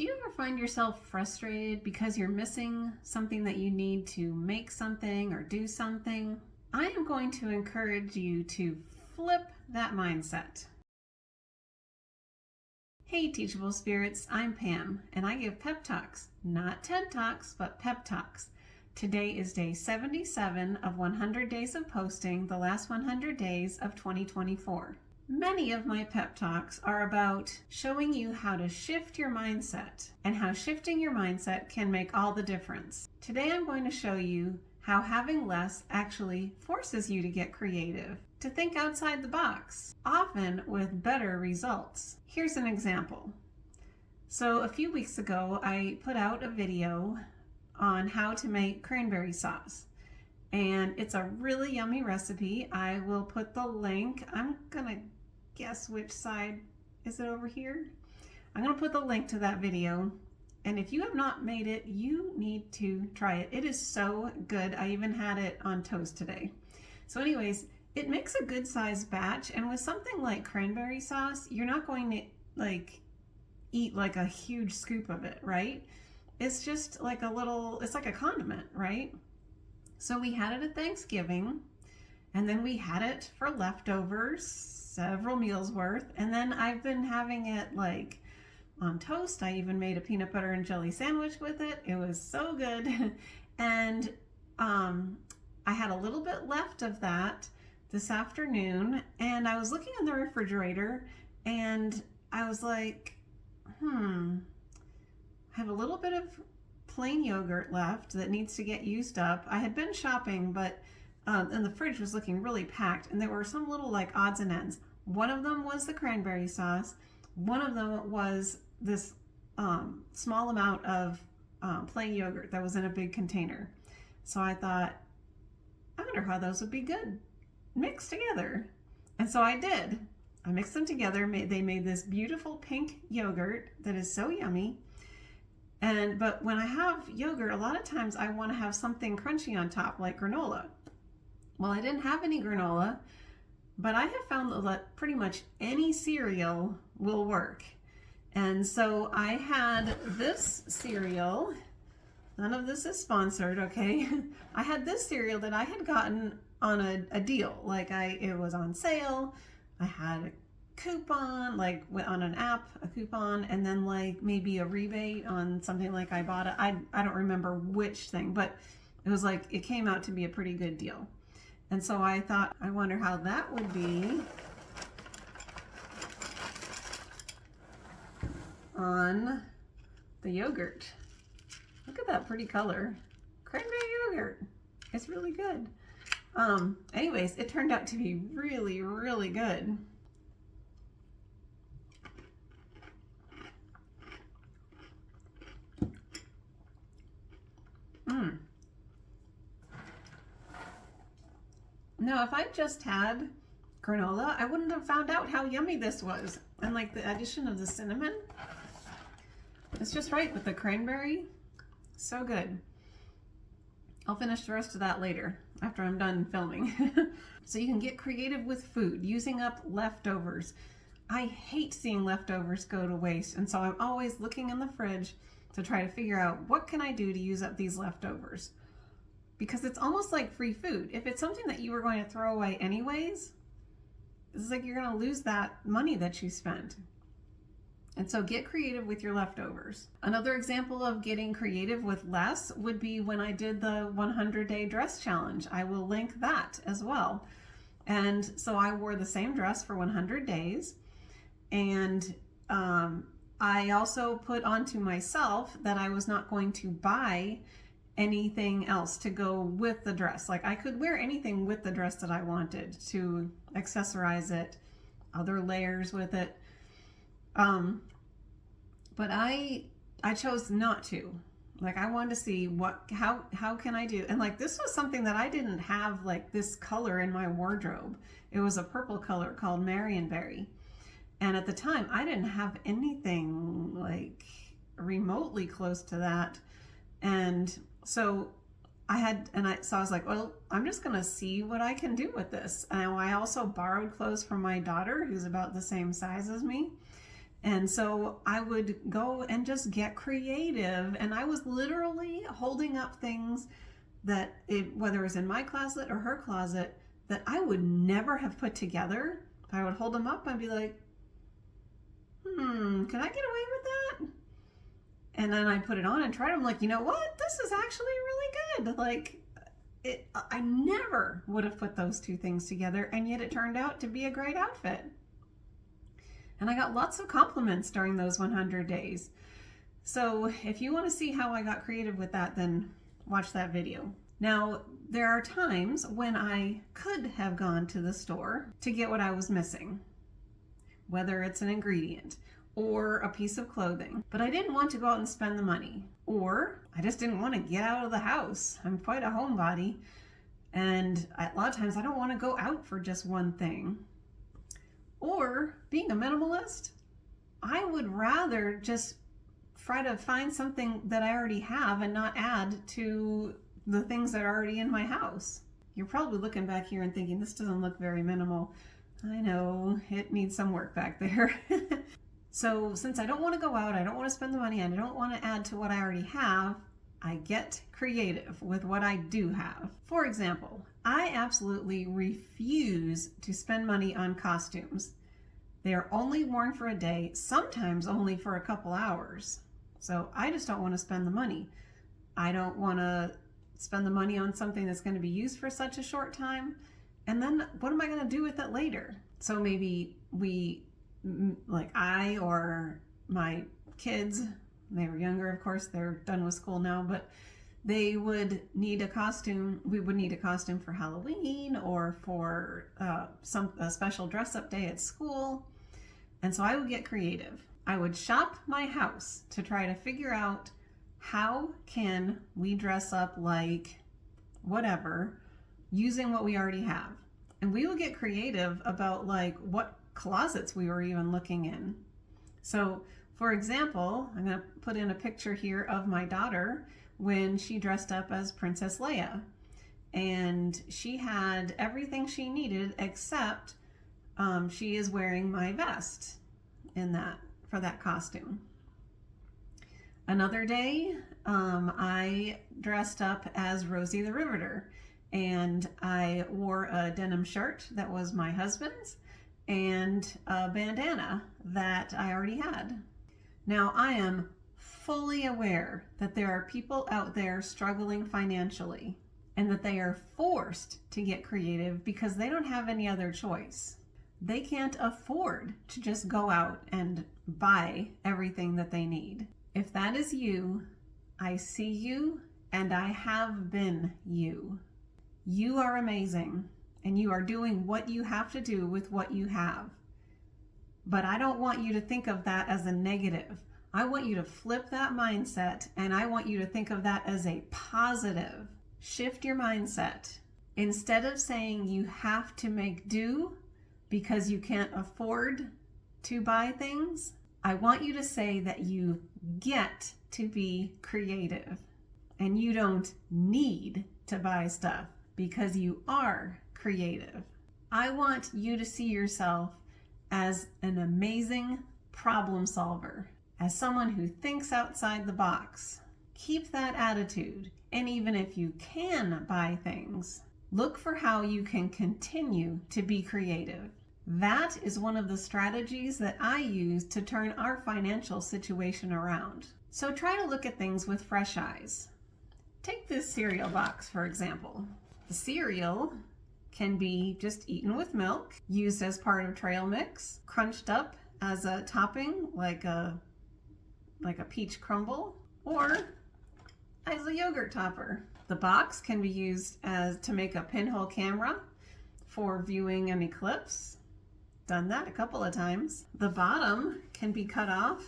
Do you ever find yourself frustrated because you're missing something that you need to make something or do something? I am going to encourage you to flip that mindset. Hey Teachable Spirits, I'm Pam, and I give pep talks, not TED Talks, but pep talks. Today is day 77 of 100 days of posting, the last 100 days of 2024. Many of my pep talks are about showing you how to shift your mindset and how shifting your mindset can make all the difference. Today I'm going to show you how having less actually forces you to get creative, to think outside the box, often with better results. Here's an example. So a few weeks ago, I put out a video on how to make cranberry sauce. And it's a really yummy recipe. I will put the link. I'm gonna guess which side. Is it over here? I'm gonna put the link to that video. And if you have not made it, you need to try it. It is so good. I even had it on toast today. So anyways, it makes a good sized batch. And with something like cranberry sauce, you're not going to eat like a huge scoop of it, right? It's just like a little, it's like a condiment, right? So we had it at Thanksgiving, and then we had it for leftovers, several meals worth, and then I've been having it like on toast. I even made a peanut butter and jelly sandwich with it. It was so good. And I had a little bit left of that this afternoon, and I was looking in the refrigerator, and I was like, I have a little bit of plain yogurt left that needs to get used up. I had been shopping, but and the fridge was looking really packed, and there were some little like odds and ends. One of them was the cranberry sauce. One of them was this small amount of plain yogurt that was in a big container. So I thought, I wonder how those would be good mixed together. And so I did. I mixed them together. They made this beautiful pink yogurt that is so yummy. But when I have yogurt, a lot of times I want to have something crunchy on top, like granola. Well, I didn't have any granola, but I have found that pretty much any cereal will work. And so I had this cereal. None of this is sponsored, okay? I had this cereal that I had gotten on a deal. It was on sale. I had a coupon, like on an app, a coupon, and then like maybe a rebate on something like I bought it. I don't remember which thing, but it was like, it came out to be a pretty good deal. And so I thought, I wonder how that would be on the yogurt. Look at that pretty color. Cranberry yogurt. It's really good. Anyways, it turned out to be really, really good. Now, if I just had granola, I wouldn't have found out how yummy this was. And like the addition of the cinnamon, it's just right with the cranberry. So good. I'll finish the rest of that later after I'm done filming. So you can get creative with food, using up leftovers. I hate seeing leftovers go to waste, and so I'm always looking in the fridge to try to figure out what can I do to use up these leftovers. Because it's almost like free food. If it's something that you were going to throw away anyways, it's like you're going to lose that money that you spent. And so get creative with your leftovers. Another example of getting creative with less would be when I did the 100-day dress challenge. I will link that as well. And so I wore the same dress for 100 days. And I also put onto myself that I was not going to buy anything else to go with the dress. Like I could wear anything with the dress that I wanted to accessorize it, other layers with it. But I chose not to. Like I wanted to see how can I do? And like this was something that I didn't have like this color in my wardrobe. It was a purple color called Marionberry. And at the time I didn't have anything like remotely close to that. And so I was like, well, I'm just gonna see what I can do with this. And I also borrowed clothes from my daughter, who's about the same size as me. And so I would go and just get creative. And I was literally holding up things that, whether it was in my closet or her closet, that I would never have put together. I would hold them up and be like, can I get away with that? And then I'd put it on and try it. I'm like, you know what? This is actually really good. Like, I never would have put those two things together, and yet it turned out to be a great outfit. And I got lots of compliments during those 100 days. So if you want to see how I got creative with that, then watch that video. Now, there are times when I could have gone to the store to get what I was missing, whether it's an ingredient or a piece of clothing, but I didn't want to go out and spend the money, or I just didn't want to get out of the house. I'm quite a homebody, and a lot of times I don't want to go out for just one thing. Or being a minimalist, I would rather just try to find something that I already have and not add to the things that are already in my house. You're probably looking back here and thinking, this doesn't look very minimal. I know, it needs some work back there. So since I don't want to go out, I don't want to spend the money, and I don't want to add to what I already have, I get creative with what I do have. For example, I absolutely refuse to spend money on costumes. They are only worn for a day, sometimes only for a couple hours. So I just don't want to spend the money. I don't want to spend the money on something that's going to be used for such a short time. And then what am I going to do with it later? So maybe I or my kids, they were younger, of course, they're done with school now, but they would need a costume. We would need a costume for Halloween or for a special dress-up day at school. And so I would get creative. I would shop my house to try to figure out, how can we dress up like whatever using what we already have. And we would get creative about like what closets we were even looking in. So for example, I'm going to put in a picture here of my daughter when she dressed up as Princess Leia. And she had everything she needed except she is wearing my vest for that costume. Another day, I dressed up as Rosie the Riveter, and I wore a denim shirt that was my husband's and a bandana that I already had. Now, I am fully aware that there are people out there struggling financially and that they are forced to get creative because they don't have any other choice. They can't afford to just go out and buy everything that they need. If that is you, I see you, and I have been you. You are amazing, and you are doing what you have to do with what you have. But I don't want you to think of that as a negative. I want you to flip that mindset, and I want you to think of that as a positive. Shift your mindset. Instead of saying you have to make do because you can't afford to buy things, I want you to say that you get to be creative and you don't need to buy stuff because you are creative. I want you to see yourself as an amazing problem solver, as someone who thinks outside the box. Keep that attitude, and even if you can buy things, look for how you can continue to be creative. That is one of the strategies that I use to turn our financial situation around. So try to look at things with fresh eyes. Take this cereal box, for example. The cereal can be just eaten with milk, used as part of trail mix, crunched up as a topping like a peach crumble, or as a yogurt topper. The box can be used to make a pinhole camera for viewing an eclipse. Done that a couple of times. The bottom can be cut off,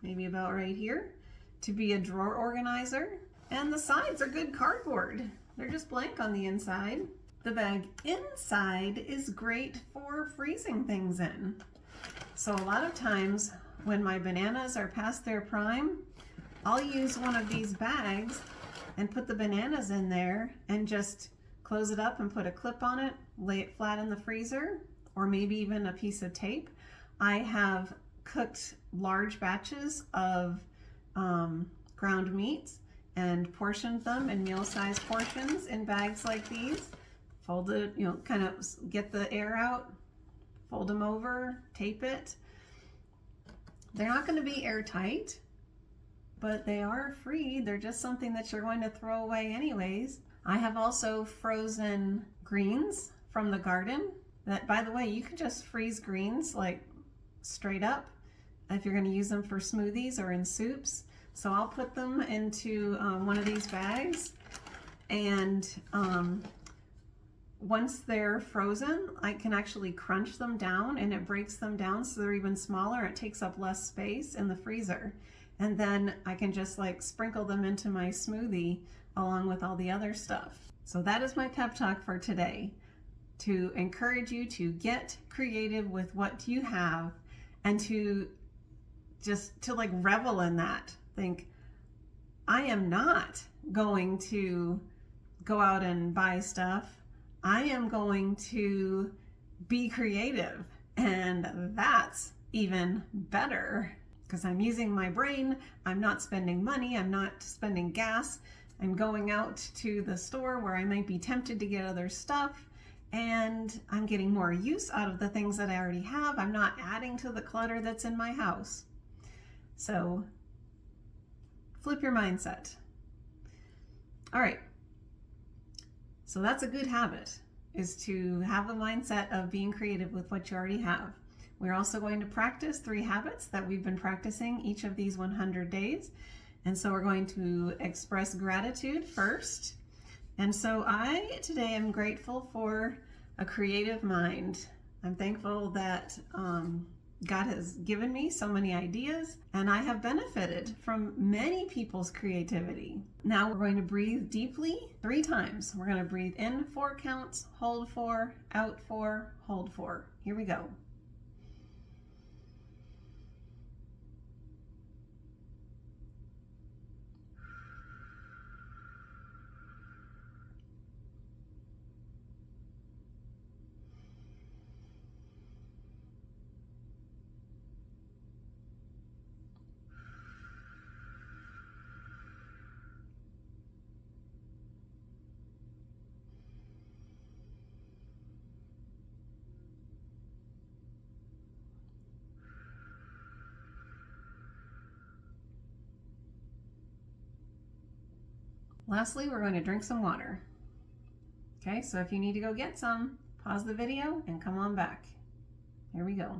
maybe about right here, to be a drawer organizer. And the sides are good cardboard. They're just blank on the inside. The bag inside is great for freezing things in. So a lot of times when my bananas are past their prime, I'll use one of these bags and put the bananas in there and just close it up and put a clip on it, lay it flat in the freezer, or maybe even a piece of tape. I have cooked large batches of ground meats and portioned them in meal-sized portions in bags like these. Fold it, kind of get the air out, fold them over, tape it. They're not going to be airtight, but they are free. They're just something that you're going to throw away anyways. I have also frozen greens from the garden that, by the way, you can just freeze greens like straight up if you're going to use them for smoothies or in soups. So I'll put them into one of these bags, and once they're frozen, I can actually crunch them down and it breaks them down so they're even smaller. It takes up less space in the freezer. And then I can just like sprinkle them into my smoothie along with all the other stuff. So that is my pep talk for today, to encourage you to get creative with what you have and to like revel in that. Think, I am not going to go out and buy stuff. I am going to be creative, and that's even better because I'm using my brain. I'm not spending money. I'm not spending gas. I'm going out to the store where I might be tempted to get other stuff, and I'm getting more use out of the things that I already have. I'm not adding to the clutter that's in my house. So flip your mindset. All right. So that's a good habit, is to have a mindset of being creative with what you already have. We're also going to practice 3 habits that we've been practicing each of these 100 days. And so we're going to express gratitude first. And so I today am grateful for a creative mind. I'm thankful that God has given me so many ideas, and I have benefited from many people's creativity. Now we're going to breathe deeply 3 times. We're going to breathe in 4 counts, hold 4, out 4, hold 4. Here we go. Lastly, we're going to drink some water. Okay, so if you need to go get some, pause the video and come on back. Here we go.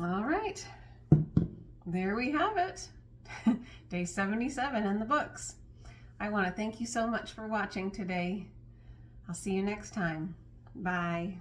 All right, there we have it. Day 77 in the books. I want to thank you so much for watching today. I'll see you next time. Bye.